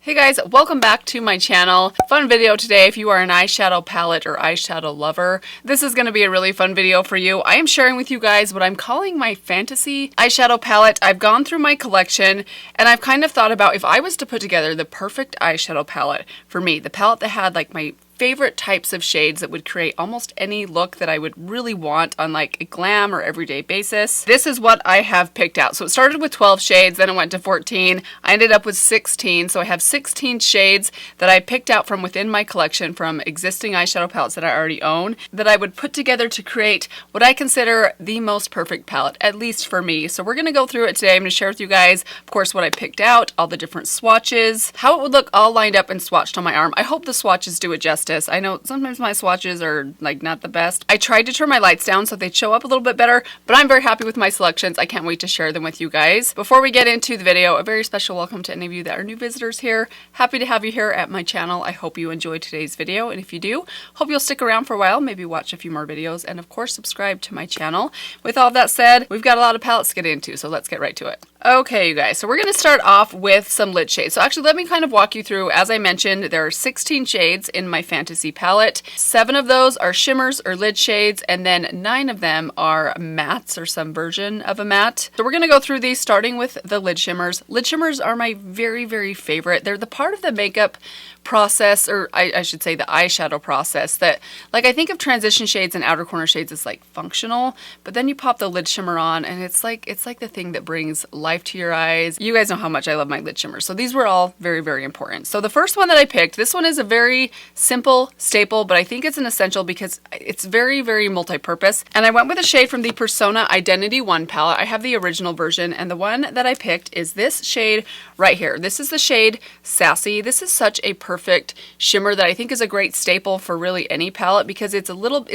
Hey guys, welcome back to my channel. Fun video today if you are an eyeshadow palette or eyeshadow lover. This is going to be a really fun video for you. I am sharing with you guys what I'm calling my fantasy eyeshadow palette. I've gone through my collection and I've kind of thought about if I was to put together the perfect eyeshadow palette for me, the palette that had like my favorite types of shades that would create almost any look that I would really want on like a glam or everyday basis. This is what I have picked out. So it started with 12 shades, then it went to 14. I ended up with 16. So I have 16 shades that I picked out from within my collection from existing eyeshadow palettes that I already own that I would put together to create what I consider the most perfect palette, at least for me. So we're going to go through it today. I'm going to share with you guys, of course, what I picked out, all the different swatches, how it would look all lined up and swatched on my arm. I hope the swatches do it justice. I know sometimes my swatches are like not the best. I tried to turn my lights down so they show up a little bit better, but I'm very happy with my selections. I can't wait to share them with you guys. Before we get into the video, a very special welcome to any of you that are new visitors here. Happy to have you here at my channel. I hope you enjoyed today's video, and if you do, hope you'll stick around for a while, maybe watch a few more videos, and of course subscribe to my channel. With all that said, we've got a lot of palettes to get into, so let's get right to it. Okay, you guys, so we're going to start off with some lid shades. So actually, let me kind of walk you through. As I mentioned, there are 16 shades in my fantasy palette. 7 of those are shimmers or lid shades, and then 9 of them are mattes or some version of a matte. So we're going to go through these starting with the lid shimmers. Lid shimmers are my very, very favorite. They're the part of the makeup process, or I should say the eyeshadow process, that like I think of transition shades and outer corner shades as like functional, but then you pop the lid shimmer on and it's like the thing that brings life to your eyes. You guys know how much I love my lid shimmers, so these were all very, very important. So the first one that I picked, this one is a very simple staple, but I think it's an essential because it's very, very multi-purpose, and I went with a shade from the Persona Identity 1 palette. I have the original version, and the one that I picked is this shade right here. This is the shade Sassy. This is such a perfect shimmer that I think is a great staple for really any palette because it's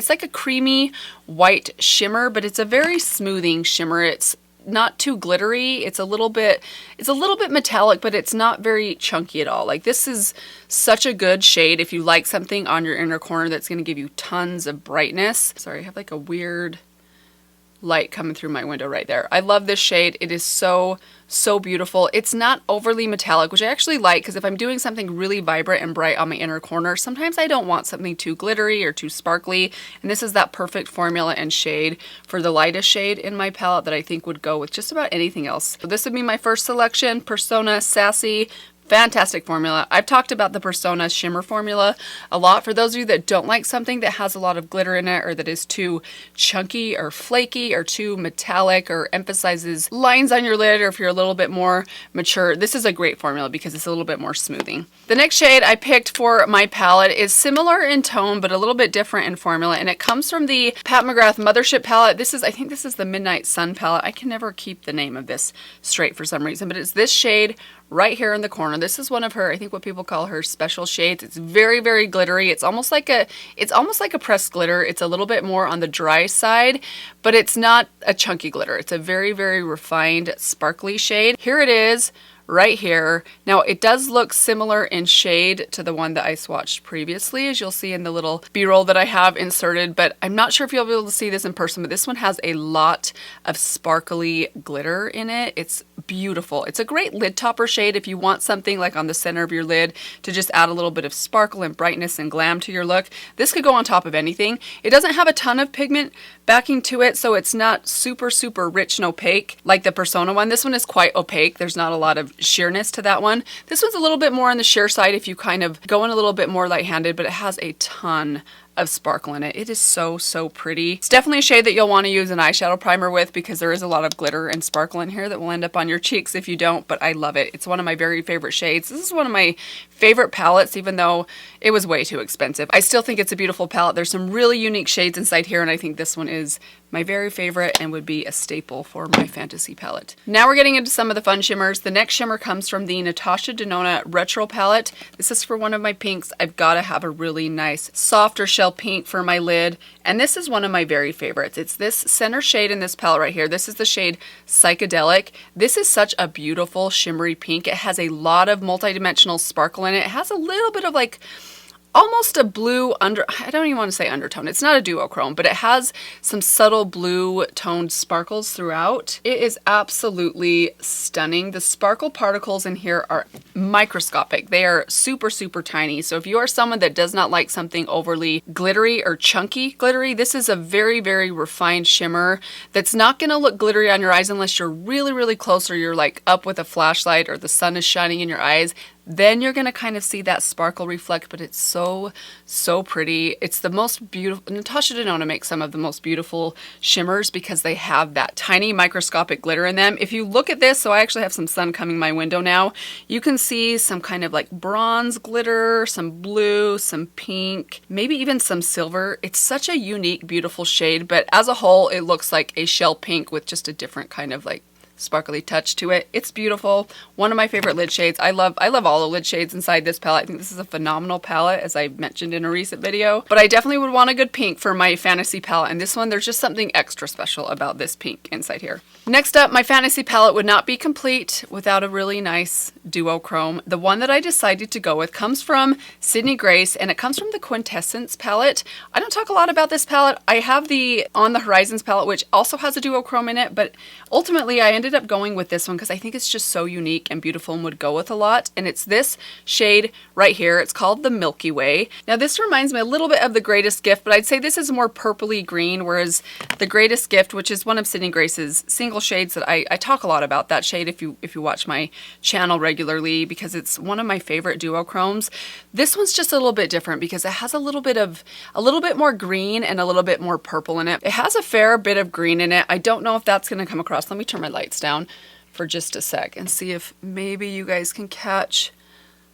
like a creamy white shimmer, but it's a very smoothing shimmer. It's not too glittery. It's a little bit metallic, but it's not very chunky at all. Like, this is such a good shade if you like something on your inner corner that's going to give you tons of brightness. Sorry, I have like a weird light coming through my window right there. I love this shade. It is so beautiful. It's not overly metallic, which I actually like because if I'm doing something really vibrant and bright on my inner corner, sometimes I don't want something too glittery or too sparkly, and this is that perfect formula and shade for the lightest shade in my palette that I think would go with just about anything else. So this would be my first selection, Persona Sassy. Fantastic formula. I've talked about the Persona shimmer formula a lot. For those of you that don't like something that has a lot of glitter in it or that is too chunky or flaky or too metallic or emphasizes lines on your lid, or if you're a little bit more mature, this is a great formula because it's a little bit more smoothing. The next shade I picked for my palette is similar in tone but a little bit different in formula, and it comes from the Pat McGrath Mothership palette. I think this is the Midnight Sun palette. I can never keep the name of this straight for some reason, but it's this shade right here in the corner. This is one of her, I think what people call her special shades. It's very, very glittery. It's almost like a pressed glitter. It's a little bit more on the dry side, but it's not a chunky glitter. It's a very, very refined, sparkly shade. Here it is, right here. Now it does look similar in shade to the one that I swatched previously, as you'll see in the little B-roll that I have inserted, but I'm not sure if you'll be able to see this in person, but this one has a lot of sparkly glitter in it. It's beautiful. It's a great lid topper shade if you want something like on the center of your lid to just add a little bit of sparkle and brightness and glam to your look. This could go on top of anything. It doesn't have a ton of pigment backing to it, so it's not super, super rich and opaque like the Persona one. This one is quite opaque. There's not a lot of sheerness to that one. This one's a little bit more on the sheer side if you kind of go in a little bit more light-handed, but it has a ton of sparkle in it. It is so pretty. It's definitely a shade that you'll want to use an eyeshadow primer with because there is a lot of glitter and sparkle in here that will end up on your cheeks if you don't, but I love it. It's one of my very favorite shades. This is one of my favorite palettes, even though it was way too expensive. I still think it's a beautiful palette. There's some really unique shades inside here, and I think this one is my very favorite and would be a staple for my fantasy palette. Now we're getting into some of the fun shimmers. The next shimmer comes from the Natasha Denona Retro palette. This is for one of my pinks. I've got to have a really nice softer shell pink for my lid, and this is one of my very favorites. It's this center shade in this palette right here. This is the shade Psychedelic. This is such a beautiful shimmery pink. It has a lot of multi-dimensional sparkle in it. It has a little bit of like almost a blue I don't even want to say undertone. It's not a duochrome, but it has some subtle blue toned sparkles throughout. It is absolutely stunning. The sparkle particles in here are microscopic. They are super, super tiny. So if you are someone that does not like something overly glittery or chunky glittery, this is a very, very refined shimmer that's not going to look glittery on your eyes unless you're really, really close or you're like up with a flashlight or the sun is shining in your eyes. Then you're going to kind of see that sparkle reflect, but it's so, so pretty. It's the most beautiful. Natasha Denona makes some of the most beautiful shimmers because they have that tiny microscopic glitter in them. If you look at this, so I actually have some sun coming my window now, you can see some kind of like bronze glitter, some blue, some pink, maybe even some silver. It's such a unique, beautiful shade, but as a whole, it looks like a shell pink with just a different kind of like sparkly touch to it. It's beautiful. One of my favorite lid shades. I love all the lid shades inside this palette. I think this is a phenomenal palette, as I mentioned in a recent video, but I definitely would want a good pink for my fantasy palette, and this one, there's just something extra special about this pink inside here. Next up, my fantasy palette would not be complete without a really nice duochrome. The one that I decided to go with comes from Sydney Grace, and it comes from the Quintessence palette. I don't talk a lot about this palette. I have the On the Horizons palette, which also has a duochrome in it, but ultimately I ended up going with this one because I think it's just so unique and beautiful and would go with a lot. And it's this shade right here. It's called the Milky Way. Now this reminds me a little bit of the Greatest Gift, but I'd say this is more purpley green, whereas the Greatest Gift, which is one of Sydney Grace's single shades that I talk a lot about that shade if you watch my channel regularly, because it's one of my favorite duochromes. This one's just a little bit different because it has a little bit more green and a little bit more purple in it. It has a fair bit of green in it. I don't know if that's going to come across. Let me turn my lights down for just a sec and see if maybe you guys can catch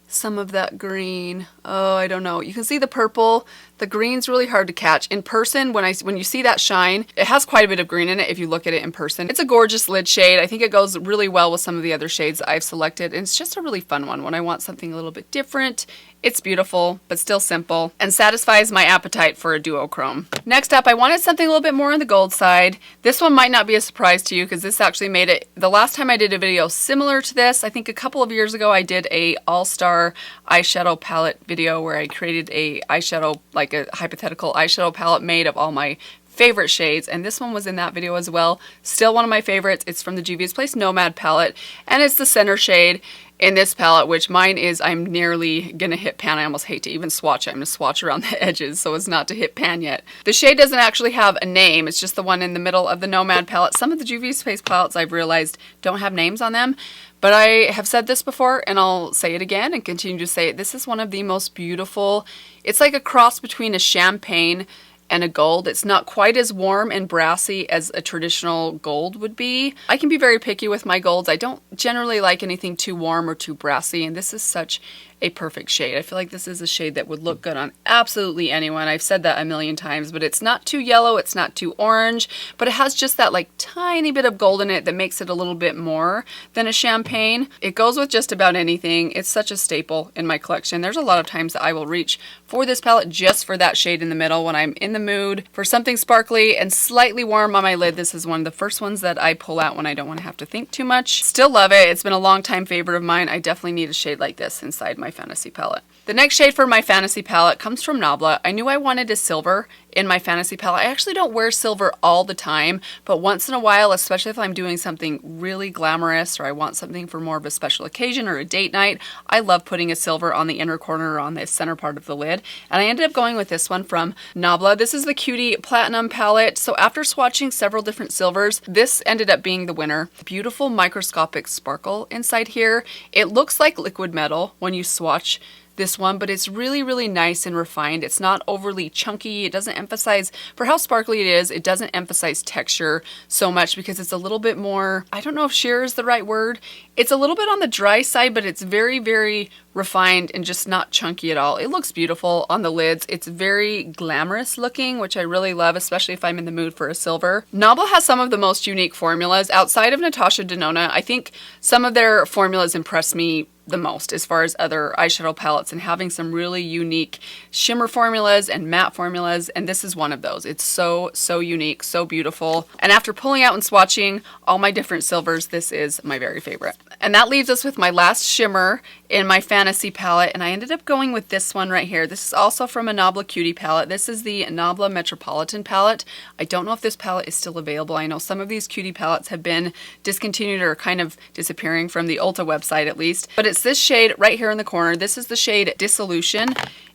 some of that green. Oh, I don't know. You can see the purple. The green's really hard to catch. In person, when you see that shine, it has quite a bit of green in it if you look at it in person. It's a gorgeous lid shade. I think it goes really well with some of the other shades I've selected, and it's just a really fun one when I want something a little bit different. It's beautiful, but still simple, and satisfies my appetite for a duochrome. Next up, I wanted something a little bit more on the gold side. This one might not be a surprise to you because this actually made it, the last time I did a video similar to this, I think a couple of years ago, I did a all-star eyeshadow palette video where I created a eyeshadow, like a hypothetical eyeshadow palette made of all my favorite shades, and this one was in that video as well. Still one of my favorites. It's from the Juvia's Place Nomad palette, and it's the center shade in this palette, which mine is, I'm nearly gonna hit pan. I almost hate to even swatch it. I'm gonna swatch around the edges so as not to hit pan yet. The shade doesn't actually have a name. It's just the one in the middle of the Nomad palette. Some of the Juvia's Place palettes I've realized don't have names on them, but I have said this before and I'll say it again and continue to say it. This is one of the most beautiful. It's like a cross between a champagne and a gold. It's not quite as warm and brassy as a traditional gold would be. I can be very picky with my golds. I don't generally like anything too warm or too brassy, and this is such a perfect shade. I feel like this is a shade that would look good on absolutely anyone. I've said that a million times, but it's not too yellow, it's not too orange, but it has just that like tiny bit of gold in it that makes it a little bit more than a champagne. It goes with just about anything. It's such a staple in my collection. There's a lot of times that I will reach for this palette just for that shade in the middle when I'm in the mood for something sparkly and slightly warm on my lid. This is one of the first ones that I pull out when I don't want to have to think too much. Still love it. It's been a long time favorite of mine. I definitely need a shade like this inside my fantasy palette. The next shade for my fantasy palette comes from Nabla. I knew I wanted a silver in my fantasy palette. I actually don't wear silver all the time, but once in a while, especially if I'm doing something really glamorous or I want something for more of a special occasion or a date night, I love putting a silver on the inner corner or on the center part of the lid. And I ended up going with this one from Nabla. This is the Cutie Platinum palette. So after swatching several different silvers, this ended up being the winner. Beautiful microscopic sparkle inside here. It looks like liquid metal when you swatch this one, but it's really, really nice and refined. It's not overly chunky. It doesn't emphasize, for how sparkly it is, it doesn't emphasize texture so much because it's a little bit more, I don't know if sheer is the right word. It's a little bit on the dry side, but it's very, very refined and just not chunky at all. It looks beautiful on the lids. It's very glamorous looking, which I really love, especially if I'm in the mood for a silver. Nabla has some of the most unique formulas outside of Natasha Denona. I think some of their formulas impress me the most as far as other eyeshadow palettes and having some really unique shimmer formulas and matte formulas, and this is one of those. It's so unique, so beautiful. And after pulling out and swatching all my different silvers, this is my very favorite. And that leaves us with my last shimmer in my Fantasy palette, and I ended up going with this one right here. This is also from a Nabla Cutie palette. This is the Nabla Metropolitan palette. I don't know if this palette is still available. I know some of these Cutie palettes have been discontinued or kind of disappearing from the Ulta website at least, but it's this shade right here in the corner. This is the shade Dissolution.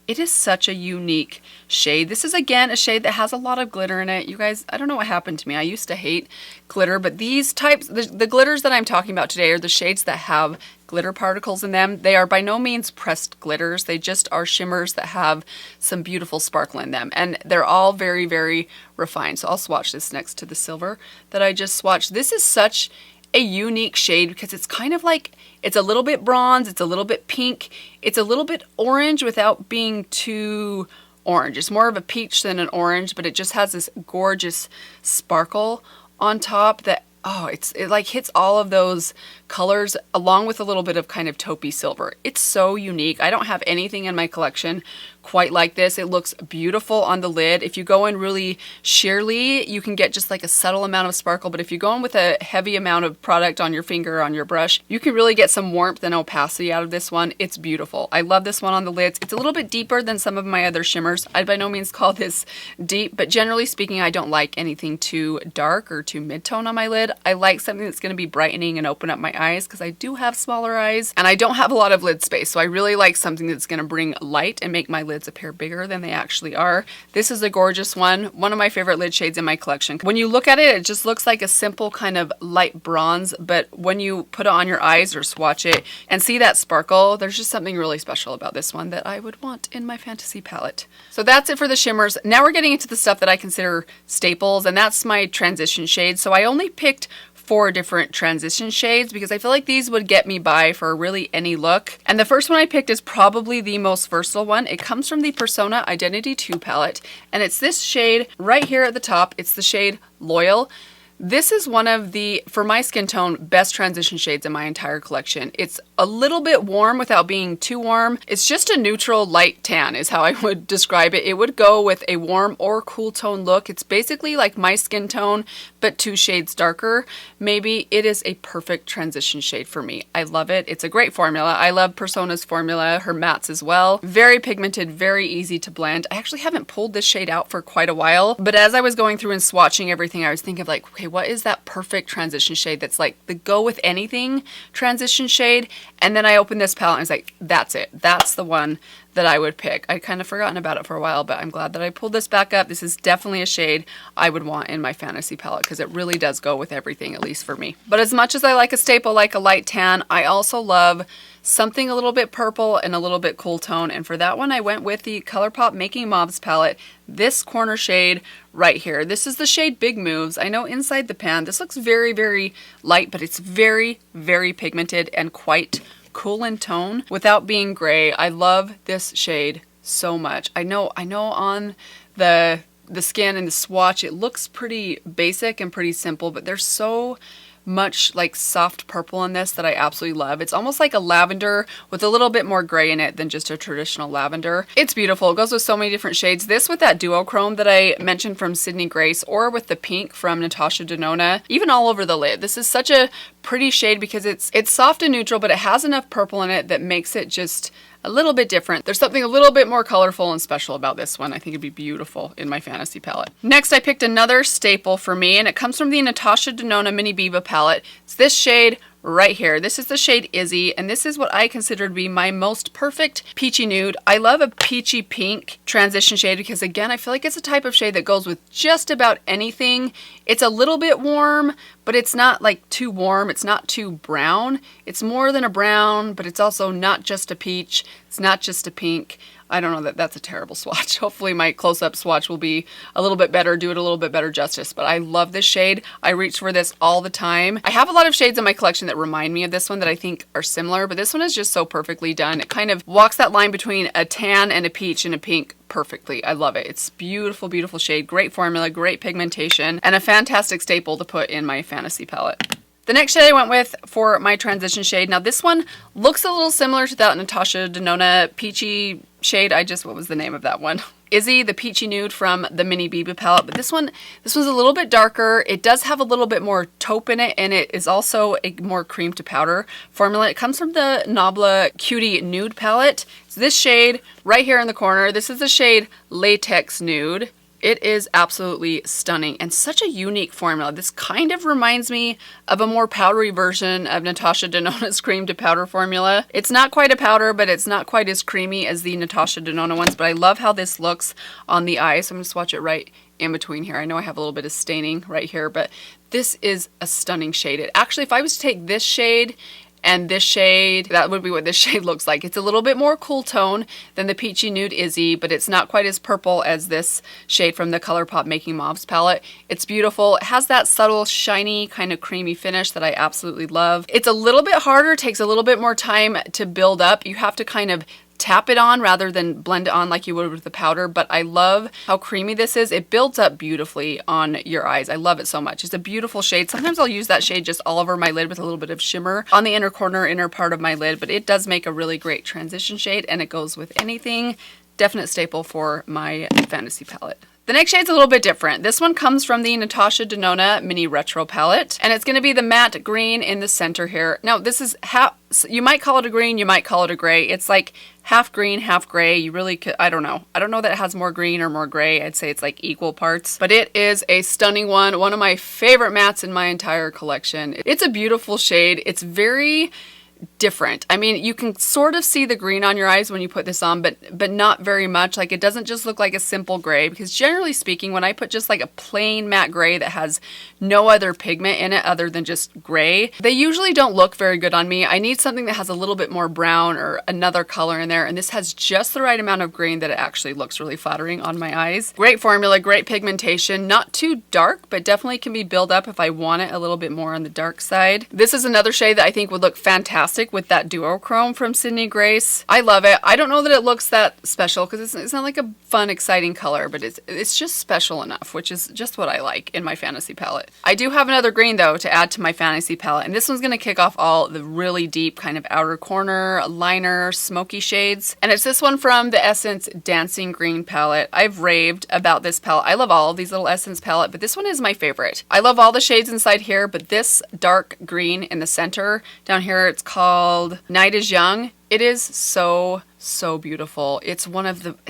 It is such a unique shade. This is, again, a shade that has a lot of glitter in it. You guys, I don't know what happened to me. I used to hate glitter, but these types, the glitters that I'm talking about today are the shades that have glitter particles in them. They are by no means pressed glitters. They just are shimmers that have some beautiful sparkle in them. And they're all very, very refined. So I'll swatch this next to the silver that I just swatched. This is such a unique shade because it's kind of like, it's a little bit bronze, it's a little bit pink, it's a little bit orange without being too orange. It's more of a peach than an orange, but it just has this gorgeous sparkle on top that, oh, it like hits all of those colors along with a little bit of kind of taupey silver. It's so unique. I don't have anything in my collection quite like this. It looks beautiful on the lid. If you go in really sheerly, you can get just like a subtle amount of sparkle, but if you go in with a heavy amount of product on your finger or on your brush, you can really get some warmth and opacity out of this one. It's beautiful. I love this one on the lids. It's a little bit deeper than some of my other shimmers. I'd by no means call this deep, but generally speaking, I don't like anything too dark or too mid-tone on my lid. I like something that's going to be brightening and open up my eyes because I do have smaller eyes and I don't have a lot of lid space, so I really like something that's going to bring light and make my lids appear bigger than they actually are. This is a gorgeous one of my favorite lid shades in my collection. When you look at it, it just looks like a simple kind of light bronze, but when you put it on your eyes or swatch it and see that sparkle, there's just something really special about this one that I would want in my Fantasy palette. So that's it for the shimmers. Now we're getting into the stuff that I consider staples, and that's my transition shades. So I only picked 4 different transition shades because I feel like these would get me by for really any look. And the first one I picked is probably the most versatile one. It comes from the Persona Identity 2 palette, and it's this shade right here at the top. It's the shade Loyal. This is one of the, for my skin tone, best transition shades in my entire collection. It's a little bit warm without being too warm. It's just a neutral light tan is how I would describe it. It would go with a warm or cool tone look. It's basically like my skin tone, but 2 shades darker. Maybe it is a perfect transition shade for me. I love it. It's a great formula. I love Persona's formula, her mattes as well. Very pigmented, very easy to blend. I actually haven't pulled this shade out for quite a while, but as I was going through and swatching everything, I was thinking of like, okay, what is that perfect transition shade that's like the go with anything transition shade? And then I opened this palette and I was like, that's it. That's the one that I would pick. I'd kind of forgotten about it for a while, but I'm glad that I pulled this back up. This is definitely a shade I would want in my Fantasy palette because it really does go with everything, at least for me. But as much as I like a staple like a light tan, I also love something a little bit purple and a little bit cool tone. And for that one, I went with the ColourPop Making Mauves palette, this corner shade right here. This is the shade Big Moves. I know inside the pan, this looks very, very light, but it's very, very pigmented and quite cool in tone without being gray. I love this shade so much. I know on the skin and the swatch, it looks pretty basic and pretty simple, but there's so much like soft purple in this that I absolutely love. It's almost like a lavender with a little bit more gray in it than just a traditional lavender. It's beautiful. It goes with so many different shades. This with that duochrome that I mentioned from Sydney Grace, or with the pink from Natasha Denona, even all over the lid. This is such a pretty shade because it's soft and neutral, but it has enough purple in it that makes it just a little bit different. There's something a little bit more colorful and special about this one. I think it'd be beautiful in my Fantasy palette. Next, I picked another staple for me, and it comes from the Natasha Denona Mini Viva palette. It's this shade right here. This is the shade Izzy, and this is what I consider to be my most perfect peachy nude. I love a peachy pink transition shade because, again, I feel like it's a type of shade that goes with just about anything. It's a little bit warm, but it's not like too warm. It's not too brown. It's more than a brown, but it's also not just a peach. It's not just a pink. I don't know, that's a terrible swatch. Hopefully my close-up swatch will be a little bit better, do it a little bit better justice, but I love this shade. I reach for this all the time. I have a lot of shades in my collection that remind me of this one that I think are similar, but this one is just so perfectly done. It kind of walks that line between a tan and a peach and a pink perfectly. I love it. It's beautiful, beautiful shade, great formula, great pigmentation, and a fantastic staple to put in my Fantasy palette. The next shade I went with for my transition shade, now this one looks a little similar to that Natasha Denona peachy shade. What was the name of that one? Izzy, the peachy nude from the Mini BB palette, but this one's a little bit darker. It does have a little bit more taupe in it, and it is also a more cream to powder formula. It comes from the Nabla Cutie Nude palette. So this shade right here in the corner, this is the shade Latex Nude. It is absolutely stunning and such a unique formula. This kind of reminds me of a more powdery version of Natasha Denona's cream to powder formula. It's not quite a powder, but it's not quite as creamy as the Natasha Denona ones, but I love how this looks on the eye. So I'm going to swatch it right in between here. I know I have a little bit of staining right here, but this is a stunning shade. It actually, if I was to take this shade and this shade, that would be what this shade looks like. It's a little bit more cool tone than the Peachy Nude Izzy, but it's not quite as purple as this shade from the ColourPop Making Mauves palette. It's beautiful. It has that subtle, shiny, kind of creamy finish that I absolutely love. It's a little bit harder, takes a little bit more time to build up. You have to kind of tap it on rather than blend it on like you would with the powder, but I love how creamy this is. It builds up beautifully on your eyes. I love it so much. It's a beautiful shade. Sometimes I'll use that shade just all over my lid with a little bit of shimmer on the inner corner, inner part of my lid, but it does make a really great transition shade, and it goes with anything. Definite staple for my fantasy palette. The next shade's a little bit different. This one comes from the Natasha Denona Mini Retro palette, and it's going to be the matte green in the center here. Now, this is you might call it a green, you might call it a gray. It's like half green, half gray. You really could, I don't know. I don't know that it has more green or more gray. I'd say it's like equal parts, but it is a stunning one. One of my favorite mattes in my entire collection. It's a beautiful shade. It's very different. I mean, you can sort of see the green on your eyes when you put this on, but not very much. Like, it doesn't just look like a simple gray, because generally speaking, when I put just like a plain matte gray that has no other pigment in it other than just gray, they usually don't look very good on me. I need something that has a little bit more brown or another color in there, and this has just the right amount of green that it actually looks really flattering on my eyes. Great formula, great pigmentation, not too dark, but definitely can be built up if I want it a little bit more on the dark side. This is another shade that I think would look fantastic with that duochrome from Sydney Grace. I love it. I don't know that it looks that special because it's not like a fun, exciting color, but it's just special enough, which is just what I like in my fantasy palette. I do have another green though to add to my fantasy palette, and this one's going to kick off all the really deep kind of outer corner, liner, smoky shades, and it's this one from the Essence Dancing Green palette. I've raved about this palette. I love all of these little Essence palette, but this one is my favorite. I love all the shades inside here, but this dark green in the center down here, it's called Night is Young. It is so beautiful. It's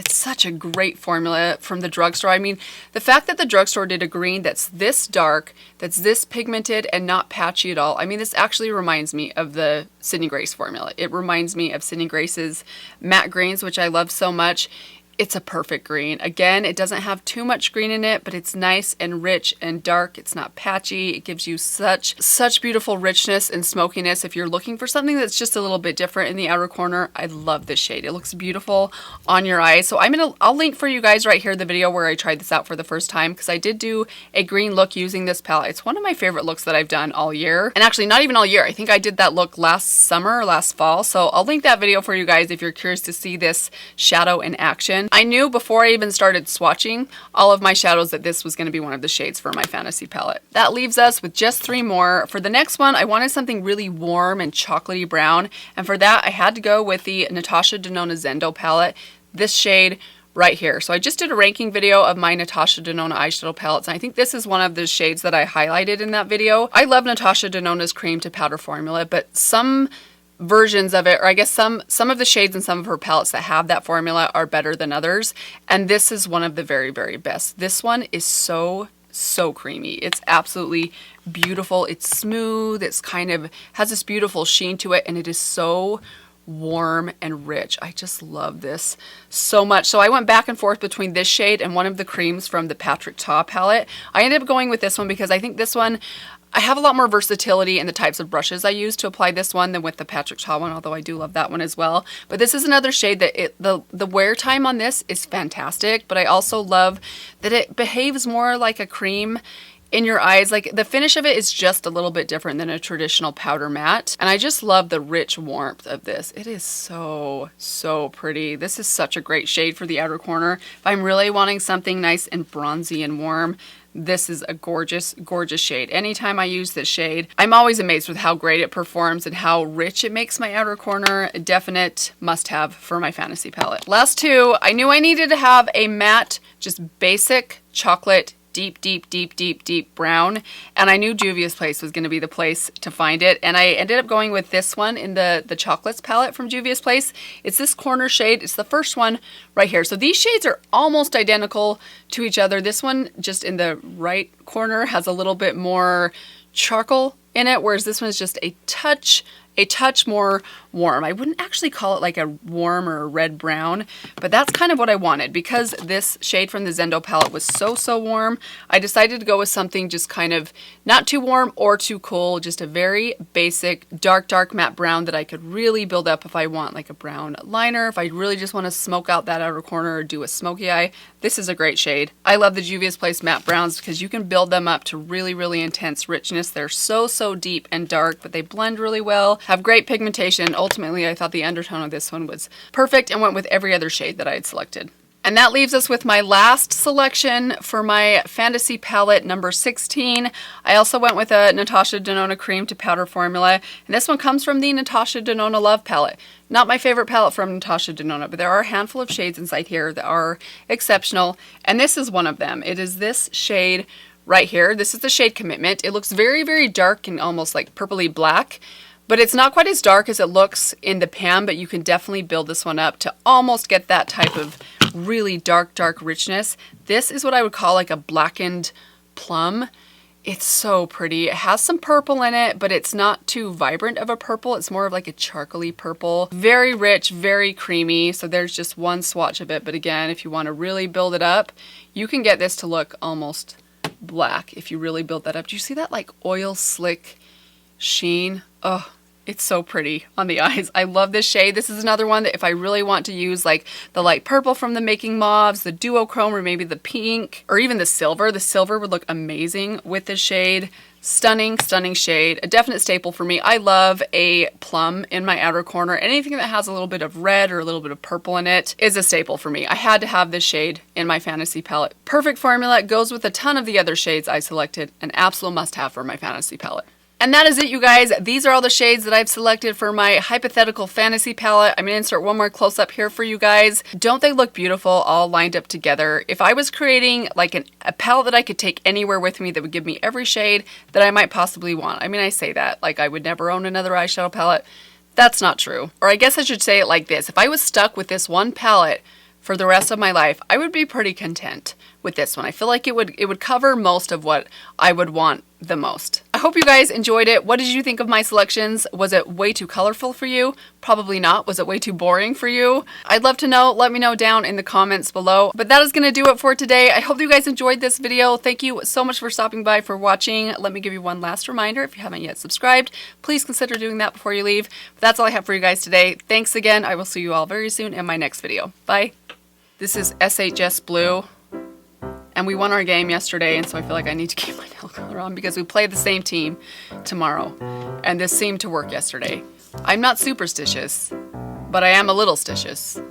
such a great formula from the drugstore. I mean, the fact that the drugstore did a green that's this dark, that's this pigmented and not patchy at all. I mean, this actually reminds me of the Sydney Grace formula. It reminds me of Sydney Grace's matte greens, which I love so much. It's a perfect green. Again, it doesn't have too much green in it, but it's nice and rich and dark. It's not patchy. It gives you such beautiful richness and smokiness. If you're looking for something that's just a little bit different in the outer corner, I love this shade. It looks beautiful on your eyes. So I'll link for you guys right here the video where I tried this out for the first time, because I did do a green look using this palette. It's one of my favorite looks that I've done all year. And actually not even all year. I think I did that look last summer or last fall. So I'll link that video for you guys if you're curious to see this shadow in action. I knew before I even started swatching all of my shadows that this was going to be one of the shades for my fantasy palette. That leaves us with just 3 more. For the next one, I wanted something really warm and chocolatey brown, and for that I had to go with the Natasha Denona Zendo palette, this shade right here. So I just did a ranking video of my Natasha Denona eyeshadow palettes, and I think this is one of the shades that I highlighted in that video. I love Natasha Denona's cream to powder formula, but some versions of it, or I guess some of the shades in some of her palettes that have that formula are better than others, and this is one of the very best. This one is so creamy. It's absolutely beautiful. It's smooth. It's kind of has this beautiful sheen to it, and it is so warm and rich. I just love this so much. So I went back and forth between this shade and one of the creams from the Patrick Ta palette. I ended up going with this one because I think this one, I have a lot more versatility in the types of brushes I use to apply this one than with the Patrick Ta one, although I do love that one as well. But this is another shade that the wear time on this is fantastic, but I also love that it behaves more like a cream in your eyes. Like, the finish of it is just a little bit different than a traditional powder matte, and I just love the rich warmth of this. It is so pretty. This is such a great shade for the outer corner. If I'm really wanting something nice and bronzy and warm, this is a gorgeous, gorgeous shade. Anytime I use this shade, I'm always amazed with how great it performs and how rich it makes my outer corner. A definite must-have for my fantasy palette. Last two, I knew I needed to have a matte, just basic chocolate deep, deep, deep, deep, deep brown. And I knew Juvia's Place was going to be the place to find it. And I ended up going with this one in the Chocolates palette from Juvia's Place. It's this corner shade. It's the first one right here. So these shades are almost identical to each other. This one just in the right corner has a little bit more charcoal in it, whereas this one is just a touch more warm. I wouldn't actually call it like a warm or a red brown, but that's kind of what I wanted. Because this shade from the Zendo palette was so warm, I decided to go with something just kind of not too warm or too cool, just a very basic dark matte brown that I could really build up if I want like a brown liner, if I really just want to smoke out that outer corner or do a smoky eye. This is a great shade. I love the Juvia's Place matte browns because you can build them up to really intense richness. They're so deep and dark, but they blend really well, have great pigmentation. Ultimately, I thought the undertone of this one was perfect and went with every other shade that I had selected. And that leaves us with my last selection for my fantasy palette, number 16. I also went with a Natasha Denona cream to powder formula, and this one comes from the Natasha Denona Love palette. Not my favorite palette from Natasha Denona, but there are a handful of shades inside here that are exceptional, and this is one of them. It is this shade right here. This is the shade Commitment. It looks very dark and almost like purpley black. But it's not quite as dark as it looks in the pan, but you can definitely build this one up to almost get that type of really dark richness. This is what I would call like a blackened plum. It's so pretty. It has some purple in it, but it's not too vibrant of a purple. It's more of like a charcoaly purple. Very rich, very creamy. So there's just one swatch of it. But again, if you want to really build it up, you can get this to look almost black if you really build that up. Do you see that like oil slick sheen? Oh, it's so pretty on the eyes. I love this shade. This is another one that if I really want to use like the light purple from the Making Mauves, the duochrome, or maybe the pink, or even the silver would look amazing with this shade. Stunning shade. A definite staple for me. I love a plum in my outer corner. Anything that has a little bit of red or a little bit of purple in it is a staple for me. I had to have this shade in my fantasy palette. Perfect formula. It goes with a ton of the other shades I selected. An absolute must-have for my fantasy palette. And that is it, you guys. These are all the shades that I've selected for my hypothetical fantasy palette. I'm going to insert one more close-up here for you guys. Don't they look beautiful all lined up together? If I was creating like a palette that I could take anywhere with me that would give me every shade that I might possibly want. I mean, I say that like I would never own another eyeshadow palette. That's not true. Or I guess I should say it like this. If I was stuck with this one palette for the rest of my life, I would be pretty content with this one. I feel like it would cover most of what I would want the most. I hope you guys enjoyed it. What did you think of my selections? Was it way too colorful for you? Probably not. Was it way too boring for you? I'd love to know. Let me know down in the comments below. But that is going to do it for today. I hope you guys enjoyed this video. Thank you so much for stopping by, for watching. Let me give you one last reminder. If you haven't yet subscribed, please consider doing that before you leave. But that's all I have for you guys today. Thanks again. I will see you all very soon in my next video. Bye. This is SHS Blue. And we won our game yesterday, and so I feel like I need to keep my nail color on because we play the same team tomorrow. And this seemed to work yesterday. I'm not superstitious, but I am a little stitious.